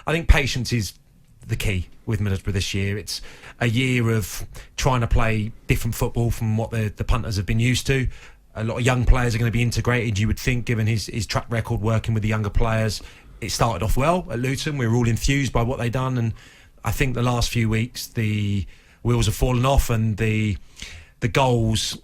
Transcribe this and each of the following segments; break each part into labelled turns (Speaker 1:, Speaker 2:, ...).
Speaker 1: I think patience is the key with Middlesbrough this year. It's a year of trying to play different football from what the punters have been used to. A lot of young players are going to be integrated, you would think, given his track record working with the younger players. It started off well at Luton. We were all enthused by what they'd done, and I think the last few weeks the wheels have fallen off, and the goals,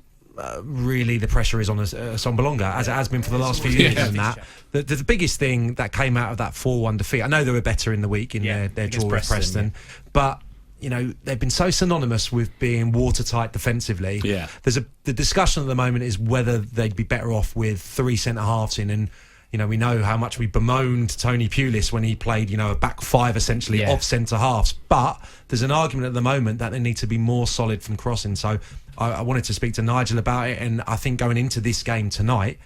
Speaker 1: really the pressure is on Sombalonga, as it has been for the last few years. And that the biggest thing that came out of that 4-1 defeat, I know they were better in the week in their draw with Preston, but you know, they've been so synonymous with being watertight defensively. The discussion at the moment is whether they'd be better off with 3 centre-halves in, and you know, we know how much we bemoaned Tony Pulis when he played, you know, a back 5 essentially of centre-halves. But there's an argument at the moment that they need to be more solid from crossing. So I wanted to speak to Nigel about it, and I think going into this game tonight,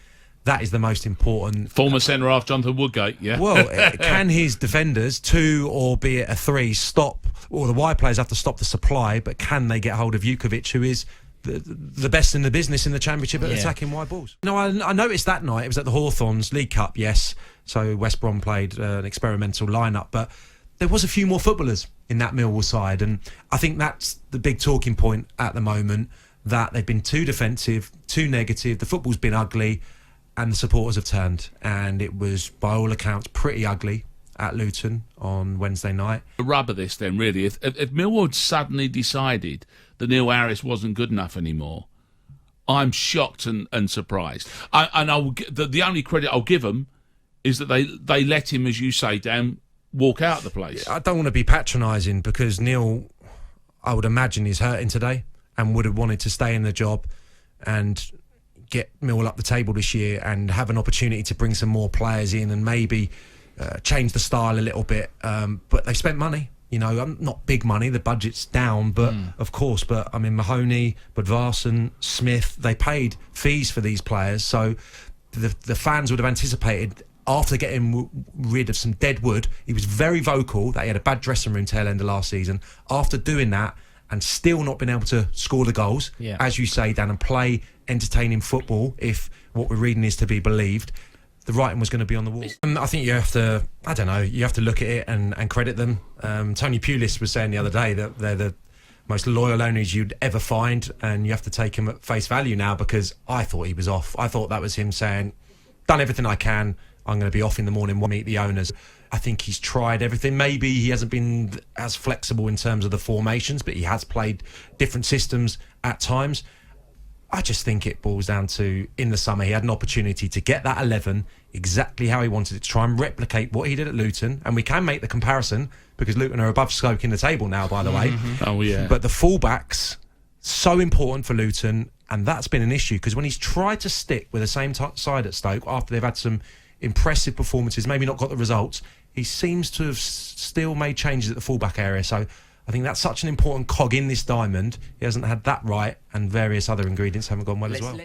Speaker 1: that is the most important.
Speaker 2: Former centre-half Jonathan Woodgate,
Speaker 1: Well, can his defenders, 2 or be it a 3, stop, or the wide players have to stop the supply, but can they get hold of Jukovic, who is the best in the business in the Championship at attacking wide balls? No, I noticed that night, it was at the Hawthorns League Cup, yes, so West Brom played an experimental lineup, but there was a few more footballers in that Millwall side, and I think that's the big talking point at the moment, that they've been too defensive, too negative, the football's been ugly, and the supporters have turned, and it was, by all accounts, pretty ugly at Luton on Wednesday night.
Speaker 2: The rub of this then, really, if Millwall had suddenly decided that Neil Harris wasn't good enough anymore, I'm shocked and surprised. The only credit I'll give them is that they let him, as you say, Dan, walk out of the place.
Speaker 1: I don't want to be patronising, because Neil, I would imagine, is hurting today and would have wanted to stay in the job and get Millwall up the table this year and have an opportunity to bring some more players in and maybe change the style a little bit. But they spent money, you know, not big money, the budget's down, but of course, but I mean, Mahoney, Budvarsson, Smith, they paid fees for these players. So the fans would have anticipated, after getting rid of some dead wood, he was very vocal that he had a bad dressing room tail end of last season. After doing that and still not being able to score the goals, as you say, Dan, and play entertaining football, if what we're reading is to be believed, the writing was going to be on the wall. I think you have to, I don't know, you have to look at it and credit them. Tony Pulis was saying the other day that they're the most loyal owners you'd ever find, and you have to take him at face value now, because I thought he was off. I thought that was him saying, done everything I can, I'm going to be off in the morning, meet the owners. I think he's tried everything. Maybe he hasn't been as flexible in terms of the formations, but he has played different systems at times. I just think it boils down to, in the summer, he had an opportunity to get that 11 exactly how he wanted it, to try and replicate what he did at Luton. And we can make the comparison, because Luton are above Stoke in the table now, by the way.
Speaker 2: Oh, yeah.
Speaker 1: But the fullbacks, so important for Luton, and that's been an issue, because when he's tried to stick with the same side at Stoke, after they've had some impressive performances, maybe not got the results, he seems to have still made changes at the fullback area. So I think that's such an important cog in this diamond. He hasn't had that right, and various other ingredients haven't gone well as well.